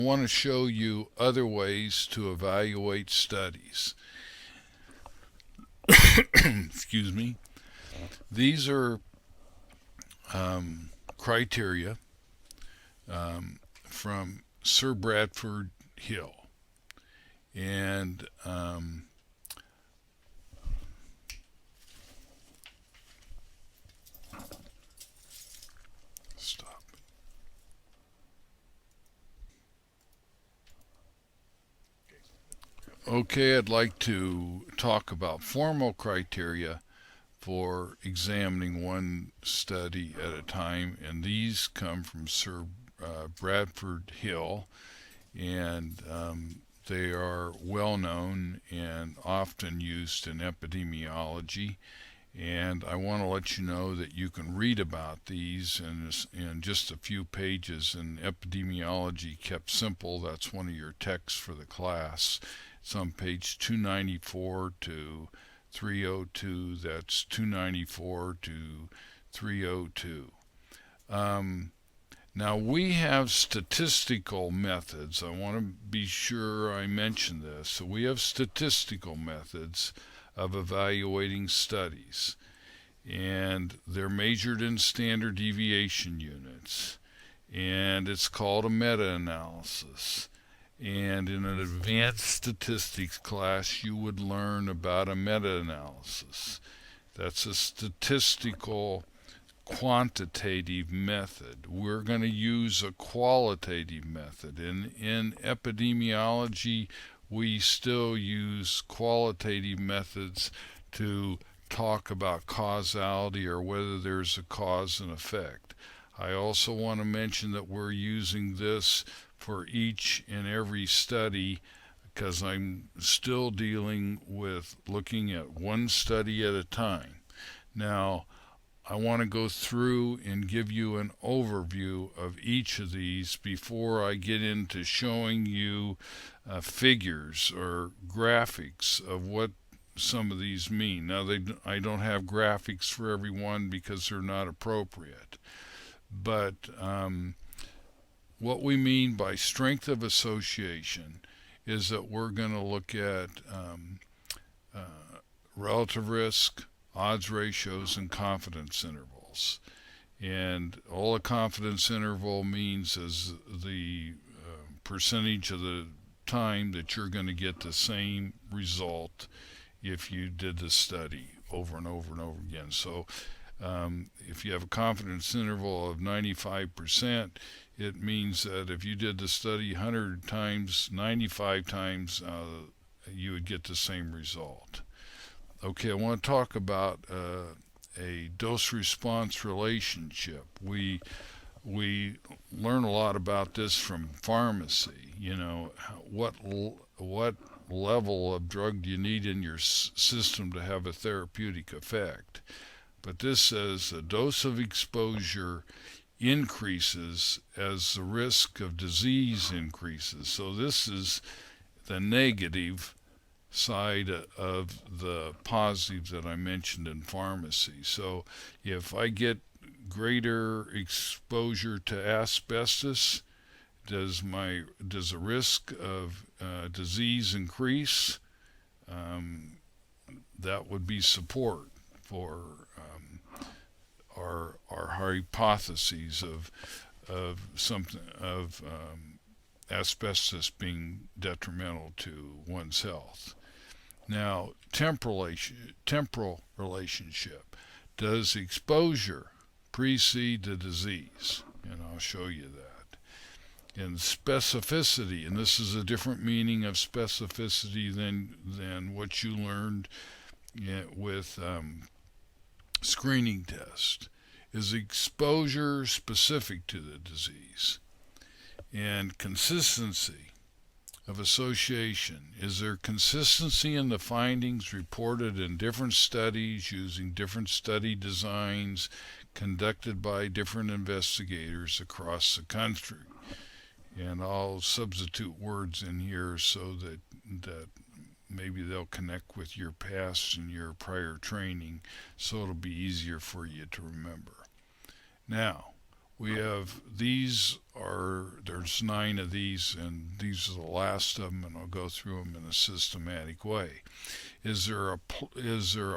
I want to show you other ways to evaluate studies. Excuse me. These are criteria from Sir Bradford Hill. And stop. Okay, I'd like to talk about formal criteria for examining one study at a time, and these come from Sir Bradford Hill, and they are well known and often used in epidemiology. And I want to let you know that you can read about these in just a few pages in Epidemiology Kept Simple. That's one of your texts for the class. It's on page 294 to 302. That's 294 to 302. Now we have statistical methods. I want to be sure I mention this. So we have statistical methods of evaluating studies, and they're measured in standard deviation units, and it's called a meta-analysis. And in an advanced statistics class, you would learn about a meta-analysis. That's a statistical quantitative method. We're going to use a qualitative method. In epidemiology, we still use qualitative methods to talk about causality or whether there's a cause and effect. I also want to mention that we're using this for each and every study because I'm still dealing with looking at one study at a time. Now, I want to go through and give you an overview of each of these before I get into showing you figures or graphics of what some of these mean. Now, I don't have graphics for every one because they're not appropriate. But what we mean by strength of association is that we're going to look at relative risk, odds ratios, and confidence intervals. And all a confidence interval means is the percentage of the time that you're going to get the same result if you did the study over and over and over again. So if you have a confidence interval of 95%, it means that if you did the study 100 times, 95 times, you would get the same result. Okay, I want to talk about a dose-response relationship. We learn a lot about this from pharmacy. You know, what level of drug do you need in your system to have a therapeutic effect? But this says a dose of exposure increases as the risk of disease increases. So this is the negative side of the positive that I mentioned in pharmacy. So if I get greater exposure to asbestos, does the risk of disease increase? That would be support for our hypotheses of asbestos being detrimental to one's health. Now, temporal relationship. Does exposure precede the disease? And I'll show you that. And specificity, and this is a different meaning of specificity than what you learned with screening test. Is exposure specific to the disease? And consistency of association. Is there consistency in the findings reported in different studies using different study designs conducted by different investigators across the country? And I'll substitute words in here so that maybe they'll connect with your past and your prior training, so it'll be easier for you to remember. Now, we have there's 9 of these, and these are the last of them, and I'll go through them in a systematic way. Is there a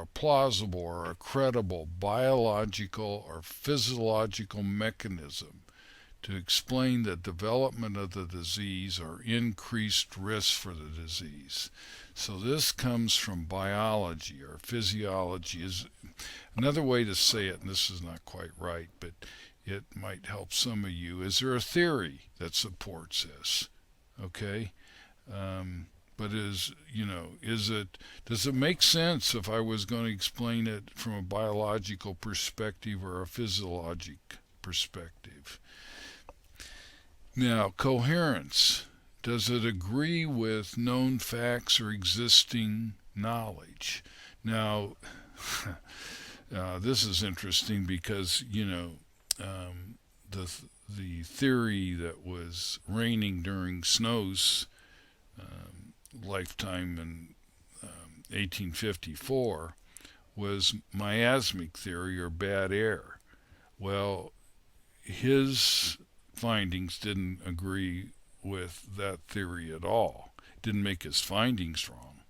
plausible or a credible biological or physiological mechanism to explain the development of the disease or increased risk for the disease? So this comes from biology or physiology. Is another way to say it, and this is not quite right, but it might help some of you. Is there a theory that supports this? Okay. But does it make sense if I was going to explain it from a biological perspective or a physiologic perspective? Now, coherence. Does it agree with known facts or existing knowledge? Now, this is interesting because, the theory that was reigning during Snow's lifetime in 1854 was miasmic theory or bad air. Well, his findings didn't agree with that theory at all. Didn't make his findings wrong.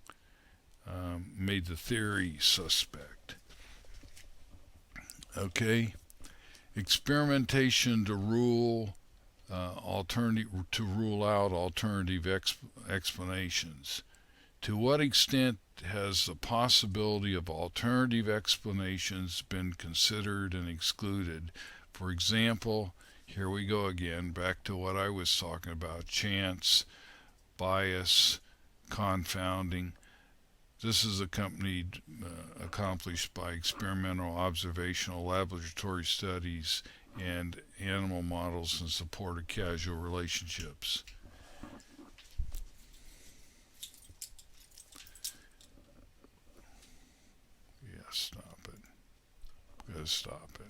Made the theory suspect. Okay, experimentation to rule out alternative explanations. To what extent has the possibility of alternative explanations been considered and excluded? For example, here we go again, back to what I was talking about, chance, bias, confounding. This is accomplished by experimental, observational, laboratory studies, and animal models in support of causal relationships. Yeah, stop it. Gotta stop it.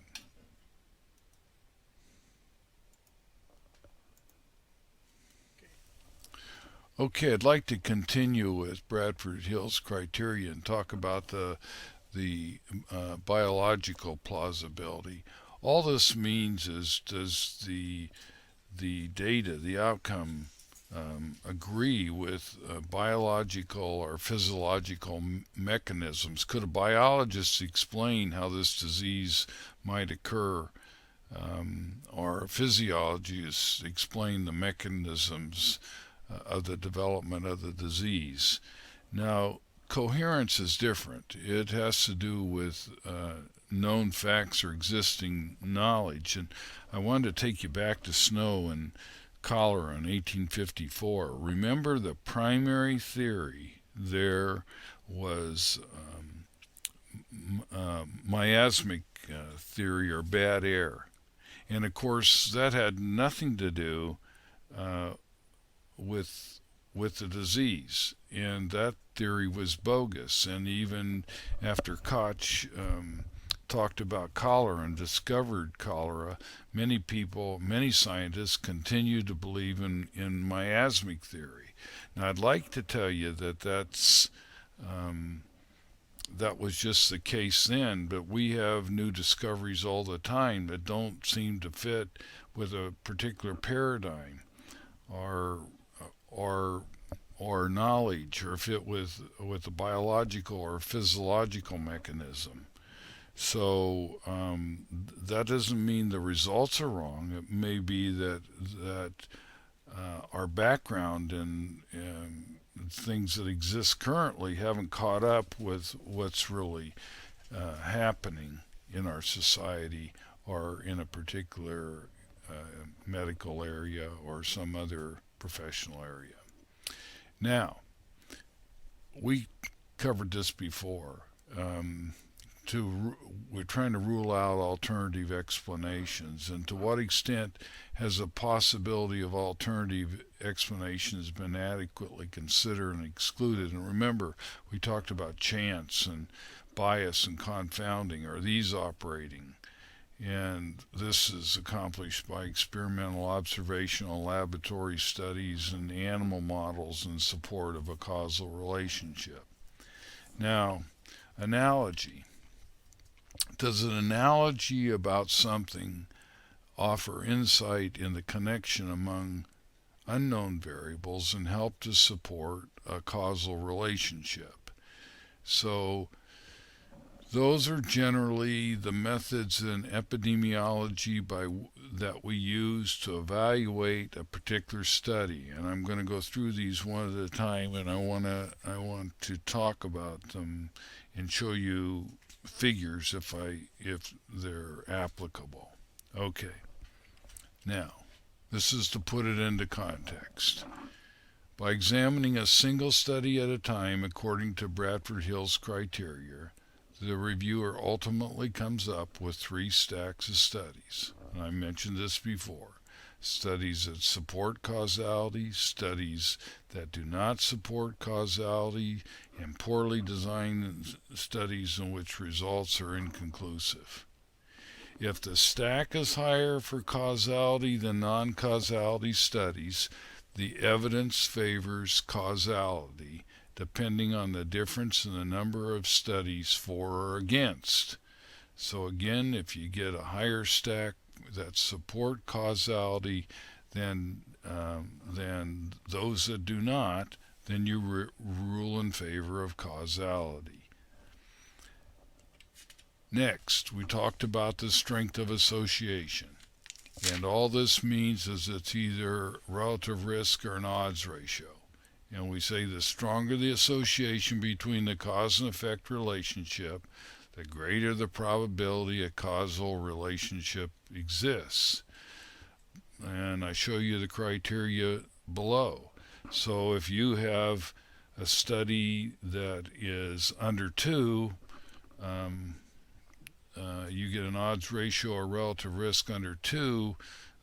Okay, I'd like to continue with Bradford Hill's criteria and talk about the biological plausibility. All this means is, does the data, the outcome, agree with biological or physiological mechanisms? Could a biologist explain how this disease might occur, or a physiologist explain the mechanisms of the development of the disease? Now, coherence is different. It has to do with known facts or existing knowledge. And I wanted to take you back to Snow and cholera in 1854. Remember, the primary theory there was miasmic theory or bad air. And of course, that had nothing to do with the disease, and that theory was bogus. And even after Koch talked about cholera and discovered cholera, many scientists continue to believe in miasmic theory. Now, I'd like to tell you that that was just the case then, but we have new discoveries all the time that don't seem to fit with a particular paradigm or knowledge, or fit with a biological or physiological mechanism. So that doesn't mean the results are wrong. It may be that our background and things that exist currently haven't caught up with what's really happening in our society or in a particular medical area or some other professional area. Now, we covered this before. We're trying to rule out alternative explanations, and to what extent has the possibility of alternative explanations been adequately considered and excluded? And remember, we talked about chance and bias and confounding. Are these operating? And this is accomplished by experimental, observational, laboratory studies and animal models in support of a causal relationship. Now, analogy. Does an analogy about something offer insight in the connection among unknown variables and help to support a causal relationship. So those are generally the methods in epidemiology that we use to evaluate a particular study. And I'm going to go through these one at a time, and I want to talk about them and show you figures if they're applicable. Okay. Now, this is to put it into context. By examining a single study at a time according to Bradford Hill's criteria, the reviewer ultimately comes up with 3 stacks of studies. And I mentioned this before. Studies that support causality, studies that do not support causality, and poorly designed studies in which results are inconclusive. If the stack is higher for causality than non-causality studies, the evidence favors causality, depending on the difference in the number of studies for or against. So again, if you get a higher stack that support causality than those that do not, then you rule in favor of causality. Next, we talked about the strength of association. And all this means is it's either relative risk or an odds ratio. And we say the stronger the association between the cause and effect relationship, the greater the probability a causal relationship exists. And I show you the criteria below. So if you have a study that is under 2, you get an odds ratio or relative risk under 2.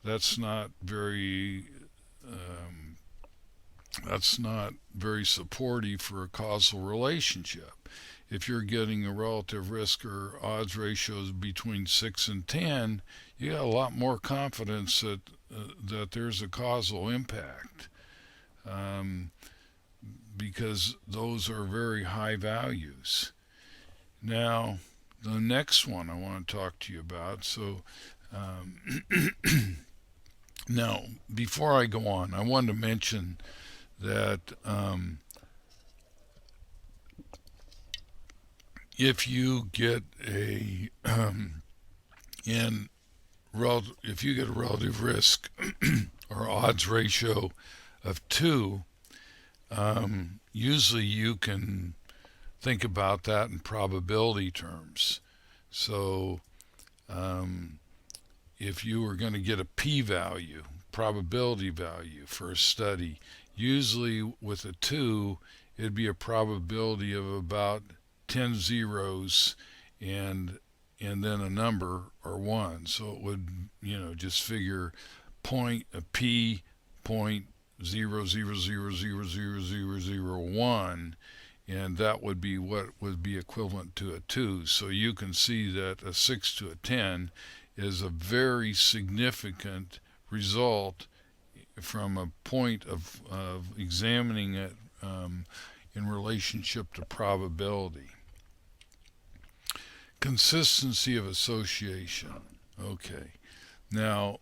That's not very supportive for a causal relationship. If you're getting a relative risk or odds ratios between 6 and 10, you got a lot more confidence that there's a causal impact, because those are very high values. Now, the next one I want to talk to you about. So, now, before I go on, I want to mention that if you get a relative risk or odds ratio of 2, usually you can think about that in probability terms. So if you were going to get a p-value, probability value for a study, usually with a 2, it'd be a probability of about 10 zeros and then a number or 1. So it would, just figure p point 0.00000001, and that would be what would be equivalent to a 2. So you can see that a 6 to a 10 is a very significant result from a point of examining it in relationship to probability. Consistency of association. Okay. Now,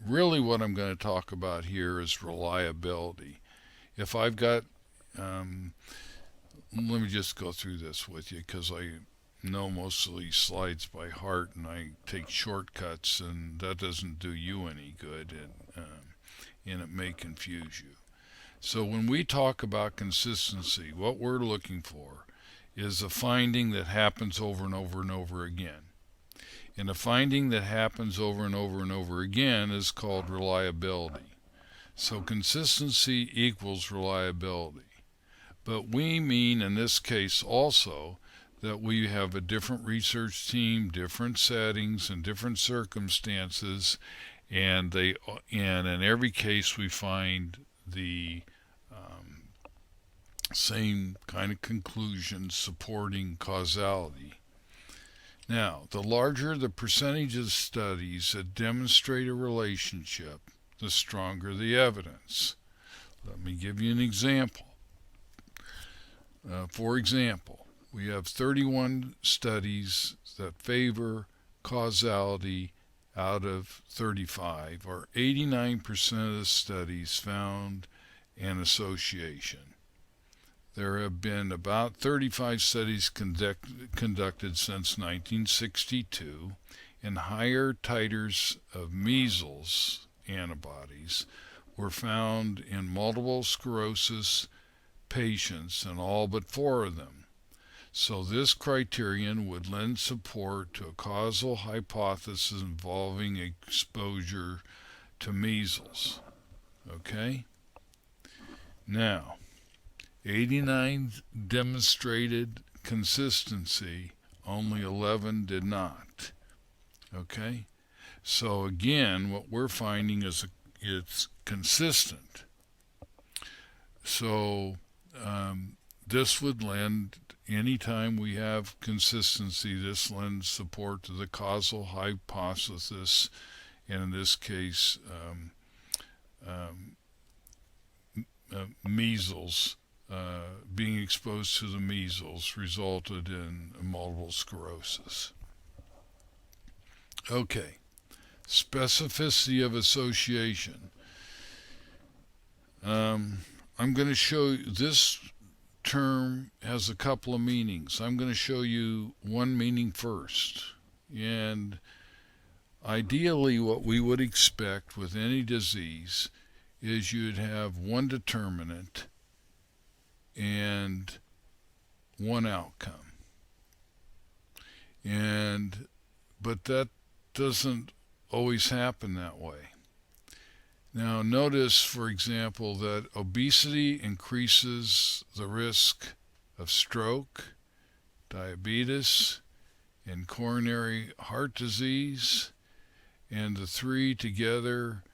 really what I'm going to talk about here is reliability. If I've got let me just go through this with you because I know most of these slides by heart and I take shortcuts, and that doesn't do you any good, and it may confuse you. So when we talk about consistency, what we're looking for is a finding that happens over and over and over again. And a finding that happens over and over and over again is called reliability. So consistency equals reliability. But we mean in this case also that we have a different research team, different settings, and different circumstances, and in every case we find the same kind of conclusions supporting causality. Now, the larger the percentage of studies that demonstrate a relationship, the stronger the evidence. Let me give you an example. For example, we have 31 studies that favor causality out of 35, or 89% of the studies, found an association. There have been about 35 studies conducted since 1962, and higher titers of measles antibodies were found in multiple sclerosis patients in all but 4 of them. So this criterion would lend support to a causal hypothesis involving exposure to measles. Okay? Now, 89 demonstrated consistency, only 11 did not. Okay? So again, what we're finding is it's consistent. So this would lend, anytime we have consistency, this lends support to the causal hypothesis, and in this case, measles, being exposed to the measles resulted in multiple sclerosis. Okay, specificity of association. I'm going to show you, this term has a couple of meanings. I'm going to show you one meaning first. And ideally, what we would expect with any disease is you'd have one determinant and one outcome. But that doesn't always happen that way. Now notice, for example, that obesity increases the risk of stroke, diabetes, and coronary heart disease, and the 3 together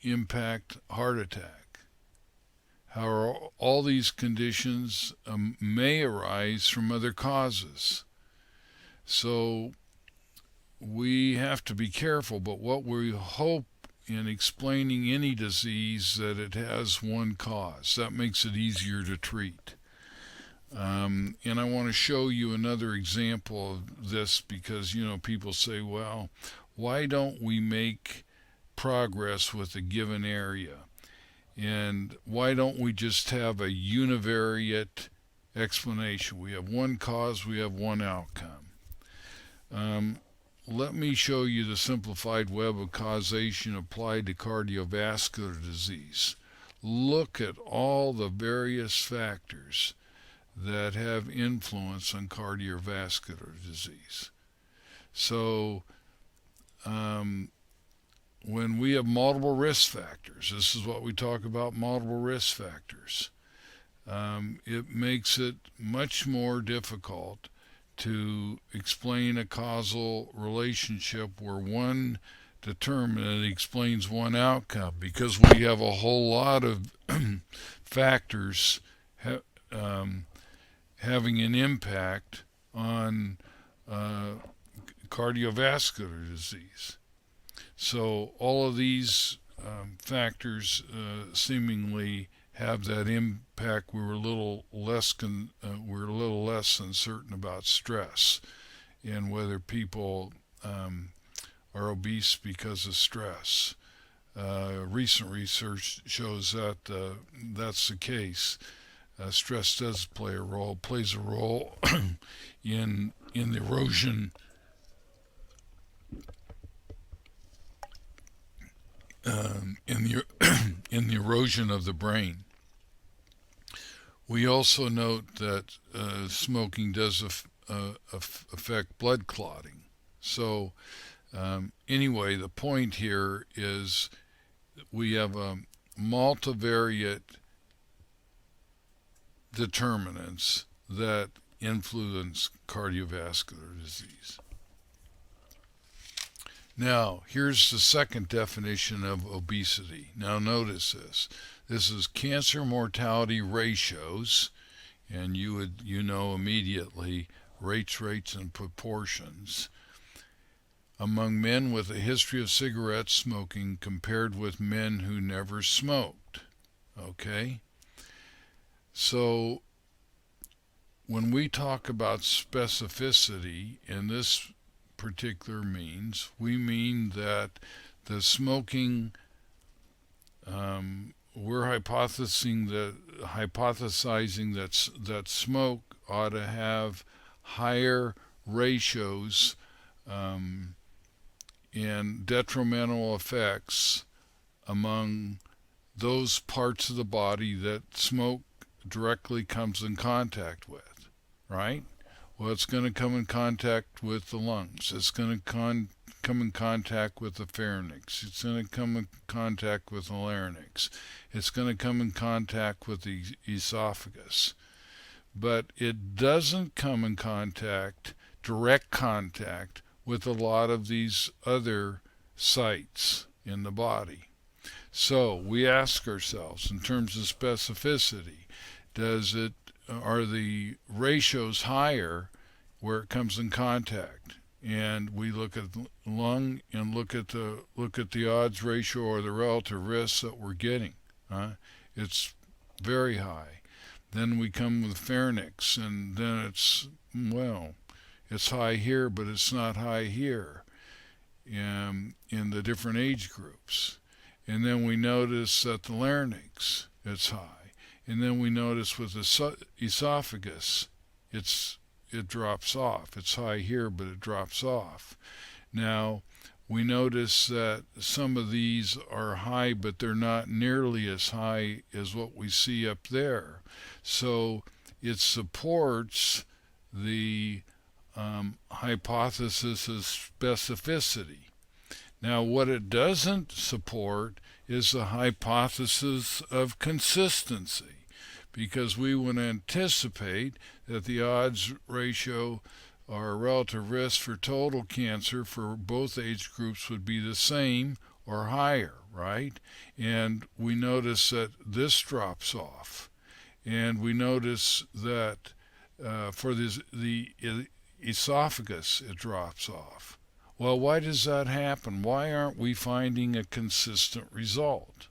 impact heart attack. However, all these conditions may arise from other causes. So we have to be careful, but what we hope in explaining any disease, that it has one cause. That makes it easier to treat. And I want to show you another example of this, because people say, well, why don't we make progress with a given area? And why don't we just have a univariate explanation? We have one cause, we have one outcome. Let me show you the simplified web of causation applied to cardiovascular disease. Look at all the various factors that have influence on cardiovascular disease. So, when we have multiple risk factors, this is what we talk about, multiple risk factors, it makes it much more difficult to explain a causal relationship where one determinant explains one outcome, because we have a whole lot of factors having an impact on cardiovascular disease. So all of these factors seemingly have that impact. We're a little less uncertain about stress and whether people are obese because of stress. Recent research shows that that's the case. Stress does plays a role in the erosion in the erosion of the brain. We also note that smoking does affect blood clotting. So anyway, the point here is we have multivariate determinants that influence cardiovascular disease. Now, here's the second definition of obesity. Now notice this. This is cancer mortality ratios, and you know immediately rates, and proportions among men with a history of cigarette smoking compared with men who never smoked. Okay? So when we talk about specificity in this particular means. We mean that the smoking, we're hypothesizing that smoke ought to have higher ratios and detrimental effects among those parts of the body that smoke directly comes in contact with, right? Well, it's going to come in contact with the lungs. It's going to come in contact with the pharynx. It's going to come in contact with the larynx. It's going to come in contact with the esophagus. But it doesn't come in direct contact, with a lot of these other sites in the body. So we ask ourselves, in terms of specificity, are the ratios higher where it comes in contact? And we look at the lung and look at the odds ratio or the relative risk that we're getting. It's very high. Then we come with pharynx, and then it's high here, but it's not high here in the different age groups. And then we notice that the larynx, it's high. And then we notice with the esophagus, it drops off. It's high here, but it drops off. Now, we notice that some of these are high, but they're not nearly as high as what we see up there. So it supports the hypothesis of specificity. Now, what it doesn't support is the hypothesis of consistency, because we would anticipate that the odds ratio or relative risk for total cancer for both age groups would be the same or higher, right? And we notice that this drops off. And we notice that for the esophagus, it drops off. Well, why does that happen? Why aren't we finding a consistent result?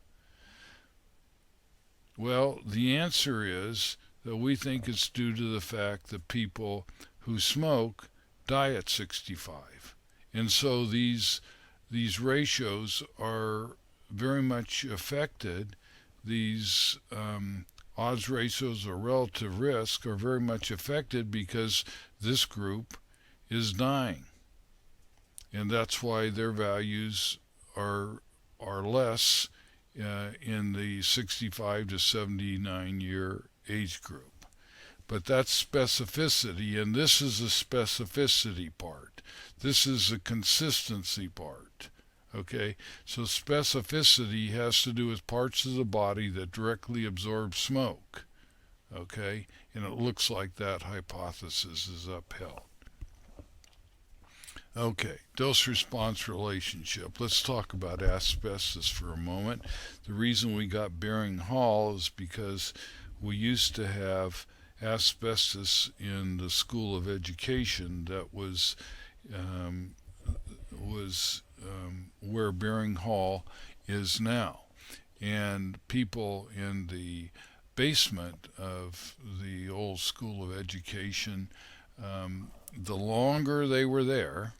Well, the answer is that we think it's due to the fact that people who smoke die at 65. And so these ratios are very much affected. These odds ratios or relative risk are very much affected because this group is dying. And that's why their values are less in the 65 to 79 year age group. But that's specificity, and this is the specificity part. This is the consistency part. Okay, so specificity has to do with parts of the body that directly absorb smoke. Okay, and it looks like that hypothesis is upheld. Okay, dose-response relationship. Let's talk about asbestos for a moment. The reason we got Bering Hall is because we used to have asbestos in the School of Education that was where Bering Hall is now. And people in the basement of the old School of Education, the longer they were there,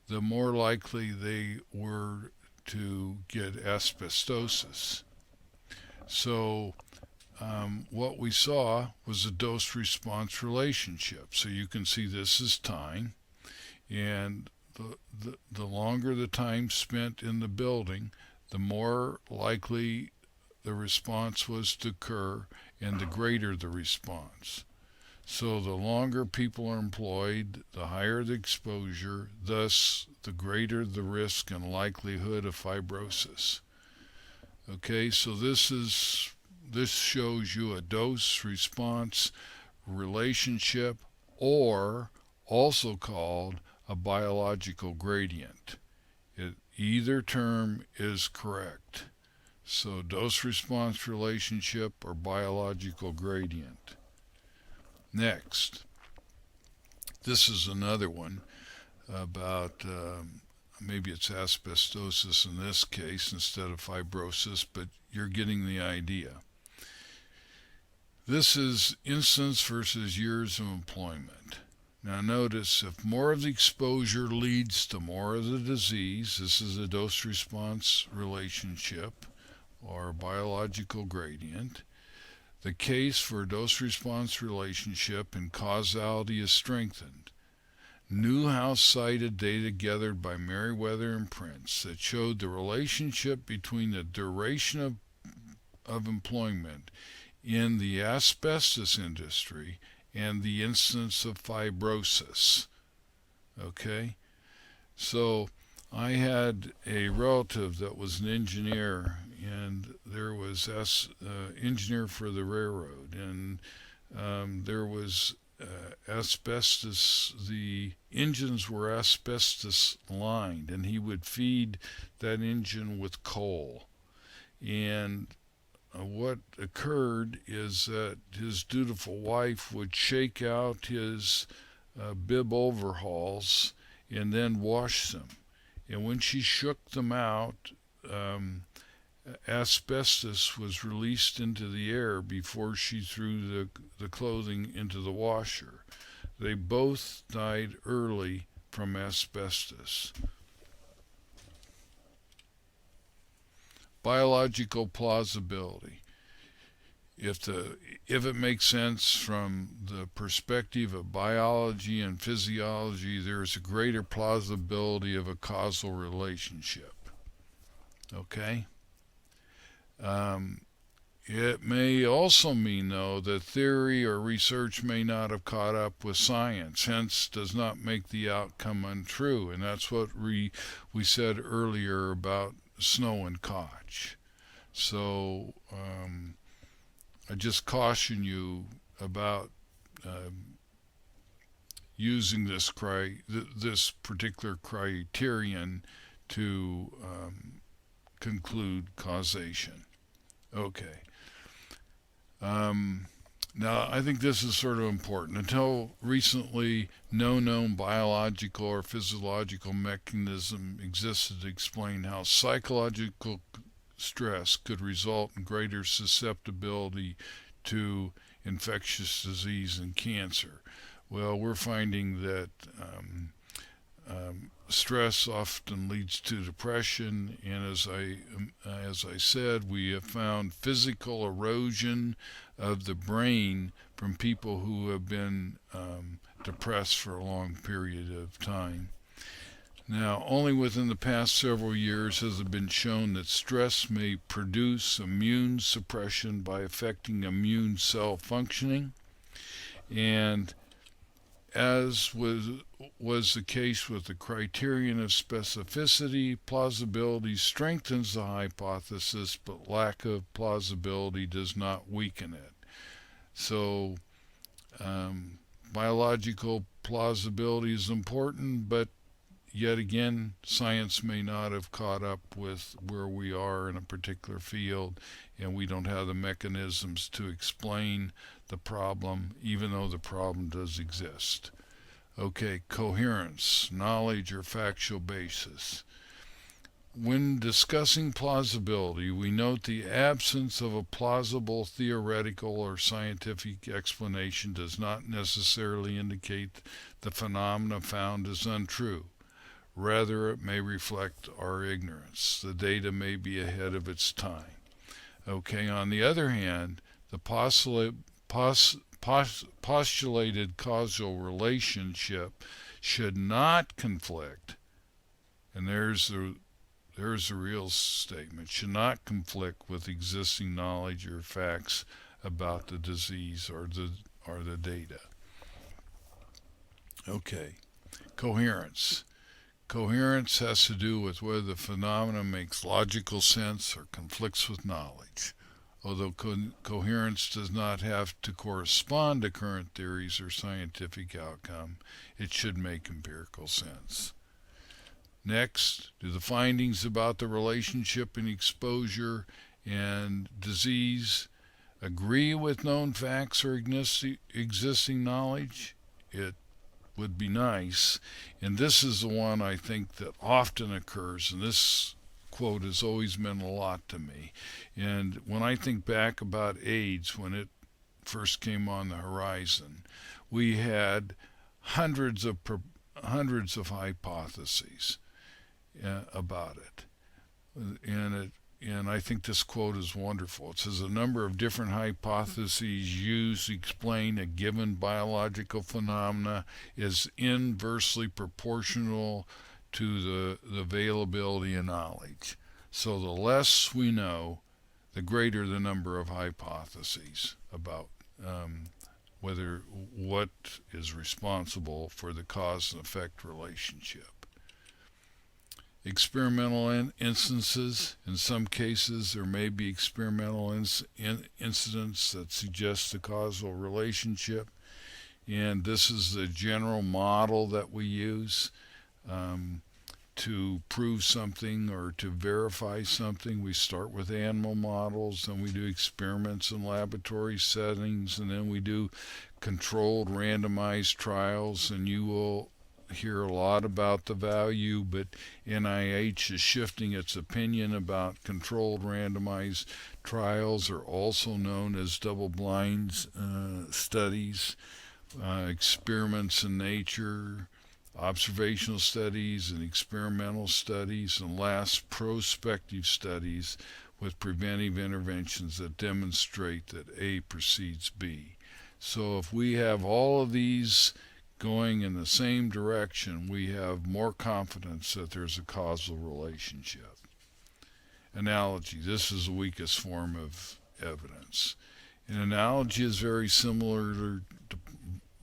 the more likely they were to get asbestosis. So what we saw was a dose-response relationship. So you can see this is time, and the longer the time spent in the building, the more likely the response was to occur and the greater the response. So the longer people are employed, the higher the exposure, thus the greater the risk and likelihood of fibrosis. Okay, so this shows you a dose-response relationship, or also called a biological gradient. Either term is correct. So dose-response relationship or biological gradient. Next, this is another one about maybe it's asbestosis in this case instead of fibrosis, but you're getting the idea. This is incidence versus years of employment. Now notice, if more of the exposure leads to more of the disease, this is a dose-response relationship or biological gradient. The case for a dose-response relationship and causality is strengthened. Newhouse cited data gathered by Meriwether and Prince that showed the relationship between the duration of employment in the asbestos industry and the incidence of fibrosis. Okay? So I had a relative that was an engineer, and there was engineer for the railroad, and there was asbestos. The engines were asbestos lined, and he would feed that engine with coal. And what occurred is that his dutiful wife would shake out his bib overhauls and then wash them. And when she shook them out, asbestos was released into the air before she threw the clothing into the washer. They both died early from asbestos. Biological plausibility. If it makes sense from the perspective of biology and physiology, there is a greater plausibility of a causal relationship. Okay? It may also mean, though, that theory or research may not have caught up with science, hence does not make the outcome untrue. And that's what we said earlier about Snow and Koch. So I just caution you about using this particular criterion to conclude causation. Okay. Now, I think this is sort of important. Until recently, no known biological or physiological mechanism existed to explain how psychological stress could result in greater susceptibility to infectious disease and cancer. Well, we're finding that stress often leads to depression, and as I said, we have found physical erosion of the brain from people who have been depressed for a long period of time. Now, only within the past several years has it been shown that stress may produce immune suppression by affecting immune cell functioning, and as was the case with the criterion of specificity, plausibility strengthens the hypothesis, but lack of plausibility does not weaken it. So, biological plausibility is important, but yet again, science may not have caught up with where we are in a particular field, and we don't have the mechanisms to explain the problem, even though the problem does exist. Okay, coherence, knowledge or factual basis. When discussing plausibility, we note the absence of a plausible theoretical or scientific explanation does not necessarily indicate the phenomena found is untrue. Rather, it may reflect our ignorance. The data may be ahead of its time. Okay, on the other hand, the postulated causal relationship should not conflict, and there's a real statement, should not conflict with existing knowledge or facts about the disease or the data. Okay, coherence. Coherence has to do with whether the phenomenon makes logical sense or conflicts with knowledge. Although coherence does not have to correspond to current theories or scientific outcome, it should make empirical sense. Next, do the findings about the relationship in exposure and disease agree with known facts or existing knowledge? It would be nice. And this is the one I think that often occurs, and this quote has always meant a lot to me. And when I think back about AIDS, when it first came on the horizon, we had hundreds of hundreds of hypotheses about it. And I think this quote is wonderful. It says a number of different hypotheses used to explain a given biological phenomena is inversely proportional to the availability of knowledge. So the less we know, the greater the number of hypotheses about whether what is responsible for the cause and effect relationship. Experimental instances. In some cases, there may be experimental incidents that suggest the causal relationship, and this is the general model that we use to prove something or to verify something. We start with animal models, then we do experiments in laboratory settings, and then we do controlled randomized trials, and you will hear a lot about the value, but NIH is shifting its opinion about controlled randomized trials, are also known as double-blind studies, experiments in nature, observational studies and experimental studies, and last, prospective studies with preventive interventions that demonstrate that A precedes B. So if we have all of these going in the same direction, we have more confidence that there's a causal relationship. Analogy. This is the weakest form of evidence. An analogy is very similar to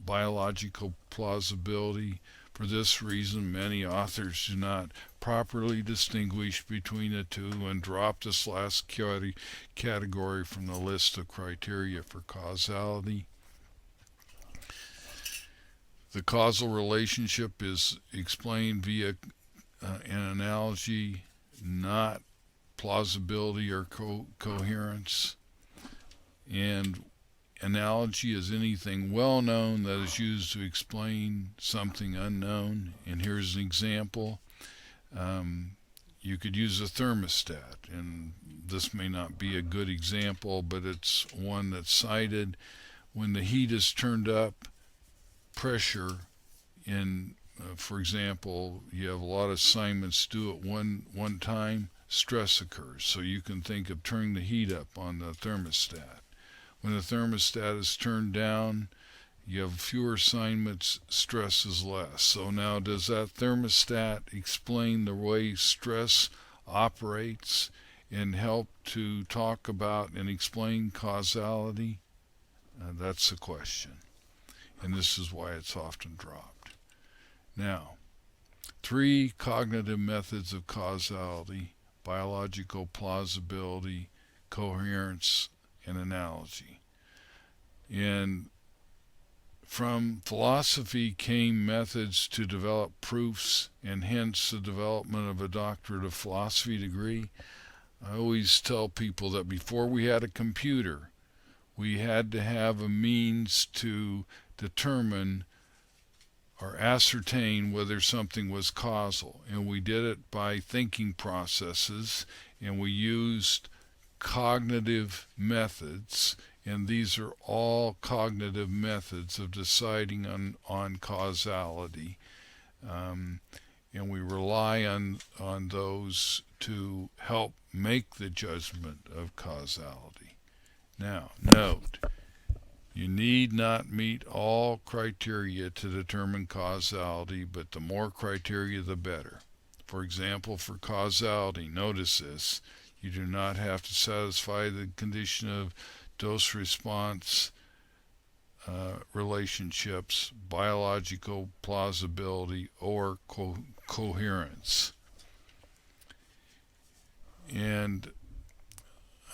biological plausibility. For this reason, many authors do not properly distinguish between the two and drop this last category from the list of criteria for causality. The causal relationship is explained via an analogy, not plausibility or coherence. And analogy is anything well known that is used to explain something unknown. And here's an example. You could use a thermostat, and this may not be a good example, but it's one that's cited. When the heat is turned up, pressure in, for example, you have a lot of assignments due at one time, stress occurs. So you can think of turning the heat up on the thermostat. When the thermostat is turned down, you have fewer assignments, stress is less. So now, does that thermostat explain the way stress operates and help to talk about and explain causality? That's the question. And this is why it's often dropped. Now, 3 cognitive methods of causality: biological plausibility, coherence, and analogy. And from philosophy came methods to develop proofs, and hence the development of a doctorate of philosophy degree. I always tell people that before we had a computer, we had to have a means to determine or ascertain whether something was causal, and we did it by thinking processes, and we used cognitive methods, and these are all cognitive methods of deciding on causality, and we rely on those to help make the judgment of causality. Now, note, you need not meet all criteria to determine causality, but the more criteria, the better. For example, for causality, notice this: you do not have to satisfy the condition of dose-response relationships, biological plausibility, or coherence. And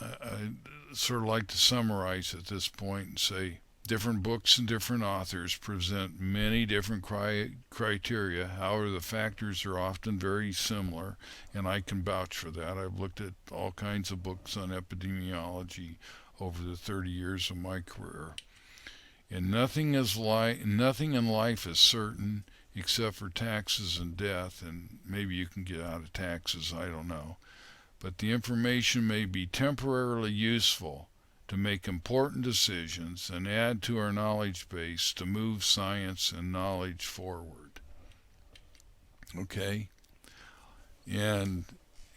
I sort of like to summarize at this point and say different books and different authors present many different criteria. However, the factors are often very similar, and I can vouch for that. I've looked at all kinds of books on epidemiology over the 30 years of my career. And nothing in life is certain except for taxes and death, and maybe you can get out of taxes, I don't know. But the information may be temporarily useful to make important decisions and add to our knowledge base to move science and knowledge forward. Okay? And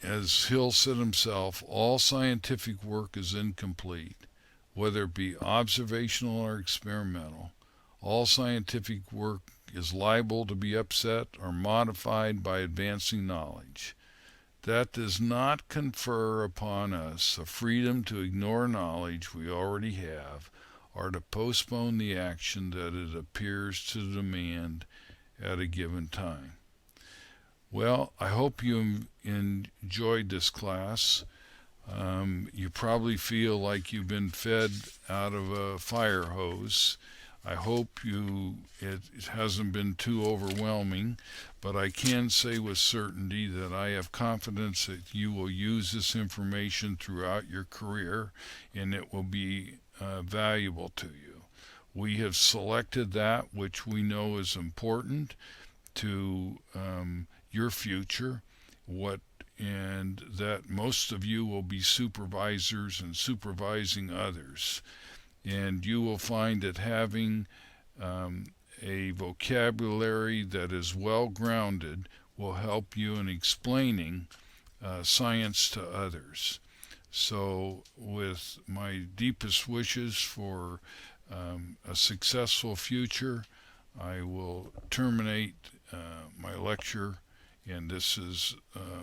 as Hill said himself, all scientific work is incomplete, whether it be observational or experimental. All scientific work is liable to be upset or modified by advancing knowledge. That does not confer upon us a freedom to ignore knowledge we already have or to postpone the action that it appears to demand at a given time. Well, I hope you enjoyed this class. You probably feel like you've been fed out of a fire hose. I hope it hasn't been too overwhelming, but I can say with certainty that I have confidence that you will use this information throughout your career and it will be valuable to you. We have selected that which we know is important to your future, and that most of you will be supervisors and supervising others. And you will find that having a vocabulary that is well grounded will help you in explaining science to others. So, with my deepest wishes for a successful future, I will terminate my lecture, and this is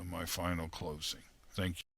my final closing. Thank you.